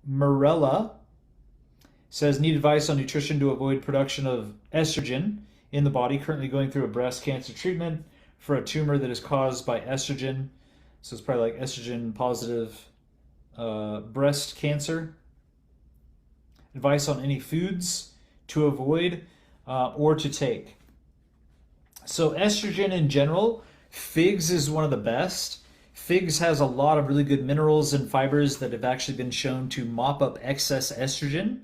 Morella says, need advice on nutrition to avoid production of estrogen in the body. Currently going through a breast cancer treatment for a tumor that is caused by estrogen. So it's probably like estrogen positive breast cancer. Advice on any foods to avoid or to take. So estrogen in general, figs is one of the best. Figs has a lot of really good minerals and fibers that have actually been shown to mop up excess estrogen.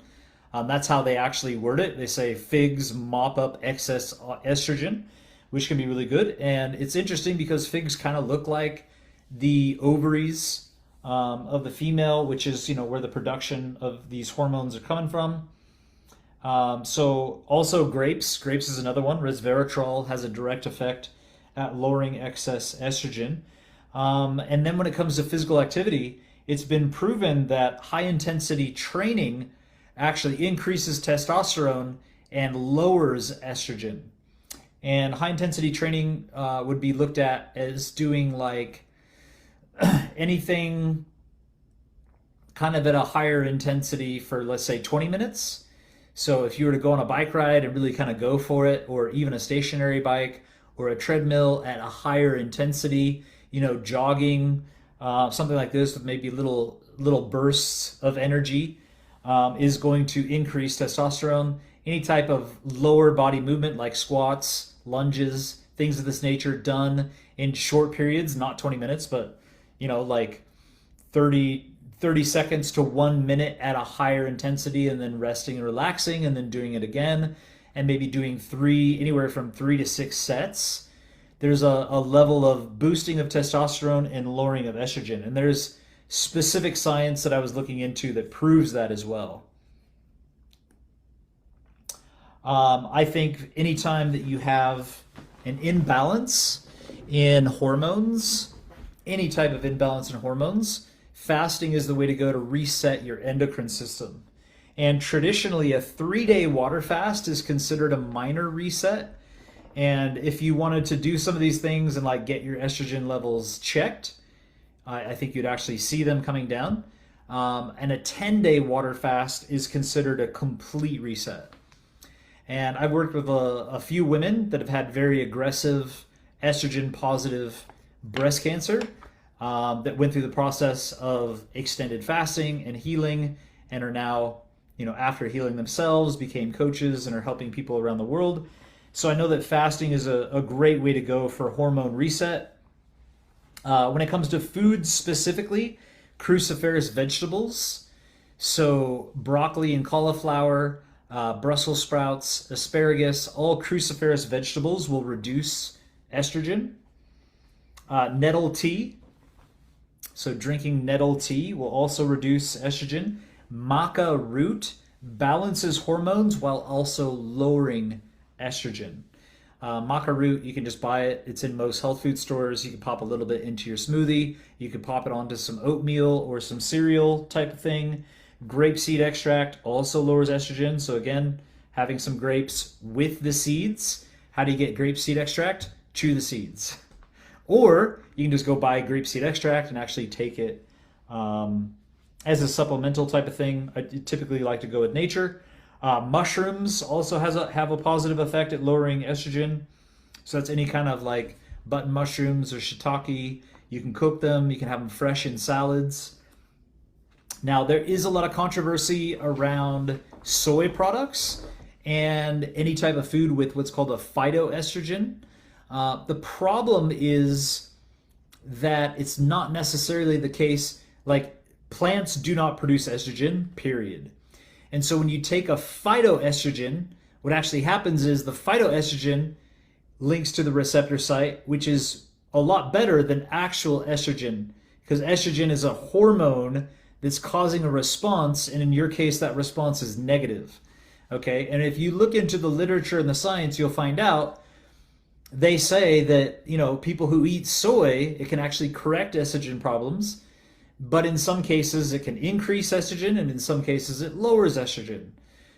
That's how they actually word it. They say figs mop up excess estrogen, which can be really good. And it's interesting because figs kind of look like the ovaries of the female, which is where the production of these hormones are coming from. So also grapes. Grapes is another one. Resveratrol has a direct effect at lowering excess estrogen. And then when it comes to physical activity, it's been proven that high intensity training actually increases testosterone and lowers estrogen. And high intensity training would be looked at as doing like anything kind of at a higher intensity for, let's say, 20 minutes. So if you were to go on a bike ride and really kind of go for it, or even a stationary bike or a treadmill at a higher intensity, jogging, something like this with maybe little bursts of energy is going to increase testosterone. Any type of lower body movement like squats, lunges, things of this nature done in short periods, not 20 minutes, but like 30 seconds to 1 minute at a higher intensity, and then resting and relaxing, and then doing it again, and maybe doing anywhere from 3 to 6 sets. There's a level of boosting of testosterone and lowering of estrogen. And there's specific science that I was looking into that proves that as well. I think anytime that you have an imbalance in hormones, any type of imbalance in hormones, fasting is the way to go to reset your endocrine system. And traditionally, a 3-day water fast is considered a minor reset. And if you wanted to do some of these things and like get your estrogen levels checked, I think you'd actually see them coming down. And a 10-day water fast is considered a complete reset. And I've worked with a few women that have had very aggressive estrogen positive breast cancer that went through the process of extended fasting and healing, and are now, after healing themselves, became coaches and are helping people around the world. So I know that fasting is a great way to go for hormone reset. When it comes to foods specifically, cruciferous vegetables, so broccoli and cauliflower, Brussels sprouts, asparagus, all cruciferous vegetables will reduce estrogen. Nettle tea, so drinking nettle tea will also reduce estrogen. Maca root balances hormones while also lowering estrogen. Maca root, you can just buy it. It's in most health food stores. You can pop a little bit into your smoothie. You can pop it onto some oatmeal or some cereal type of thing. Grapeseed extract also lowers estrogen. So again, having some grapes with the seeds. How do you get grapeseed extract? Chew the seeds. Or you can just go buy grapeseed extract and actually take it as a supplemental type of thing. I typically like to go with nature. Mushrooms also have a positive effect at lowering estrogen. So that's any kind of like button mushrooms or shiitake. You can cook them. You can have them fresh in salads. Now, there is a lot of controversy around soy products and any type of food with what's called a phytoestrogen. The problem is that it's not necessarily the case. Like, plants do not produce estrogen, period. And so when you take a phytoestrogen, what actually happens is the phytoestrogen links to the receptor site, which is a lot better than actual estrogen, because estrogen is a hormone that's causing a response, and in your case, that response is negative. Okay, and if you look into the literature and the science, you'll find out they say that people who eat soy, it can actually correct estrogen problems. But in some cases, it can increase estrogen, and in some cases, it lowers estrogen.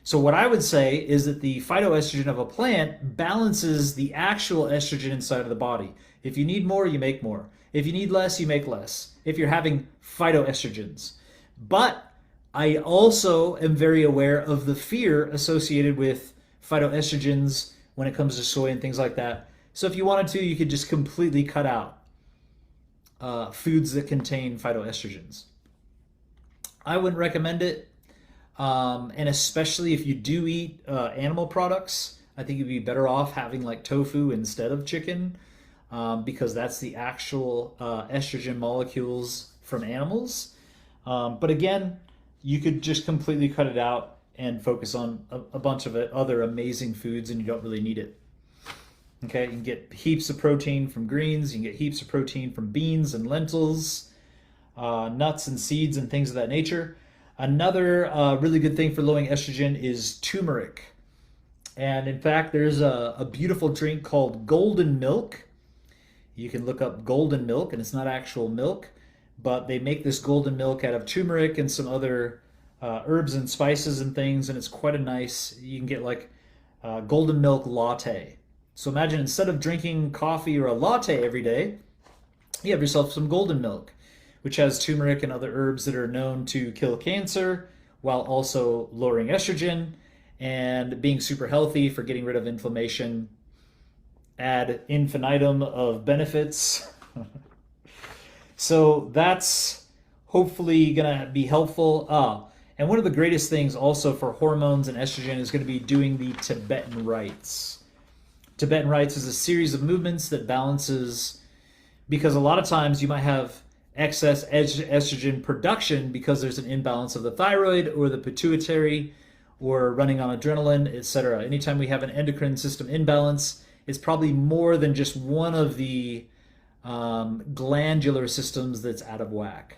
So what I would say is that the phytoestrogen of a plant balances the actual estrogen inside of the body. If you need more, you make more. If you need less, you make less. If you're having phytoestrogens. But I also am very aware of the fear associated with phytoestrogens when it comes to soy and things like that. So if you wanted to, you could just completely cut out foods that contain phytoestrogens. I wouldn't recommend it, and especially if you do eat animal products, I think you'd be better off having like tofu instead of chicken, because that's the actual estrogen molecules from animals. But again, you could just completely cut it out and focus on a bunch of other amazing foods, and you don't really need it. Okay, you can get heaps of protein from greens, you can get heaps of protein from beans and lentils, nuts and seeds and things of that nature. Another really good thing for lowering estrogen is turmeric. And in fact, there's a beautiful drink called golden milk. You can look up golden milk, and it's not actual milk, but they make this golden milk out of turmeric and some other herbs and spices and things, and it's quite a nice, you can get like golden milk latte. So imagine instead of drinking coffee or a latte every day, you have yourself some golden milk, which has turmeric and other herbs that are known to kill cancer while also lowering estrogen and being super healthy for getting rid of inflammation. Ad infinitum of benefits. So that's hopefully going to be helpful. And one of the greatest things also for hormones and estrogen is going to be doing the Tibetan rites. Tibetan rites is a series of movements that balances, because a lot of times you might have excess estrogen production because there's an imbalance of the thyroid or the pituitary or running on adrenaline, etc. Anytime we have an endocrine system imbalance, it's probably more than just one of the glandular systems that's out of whack.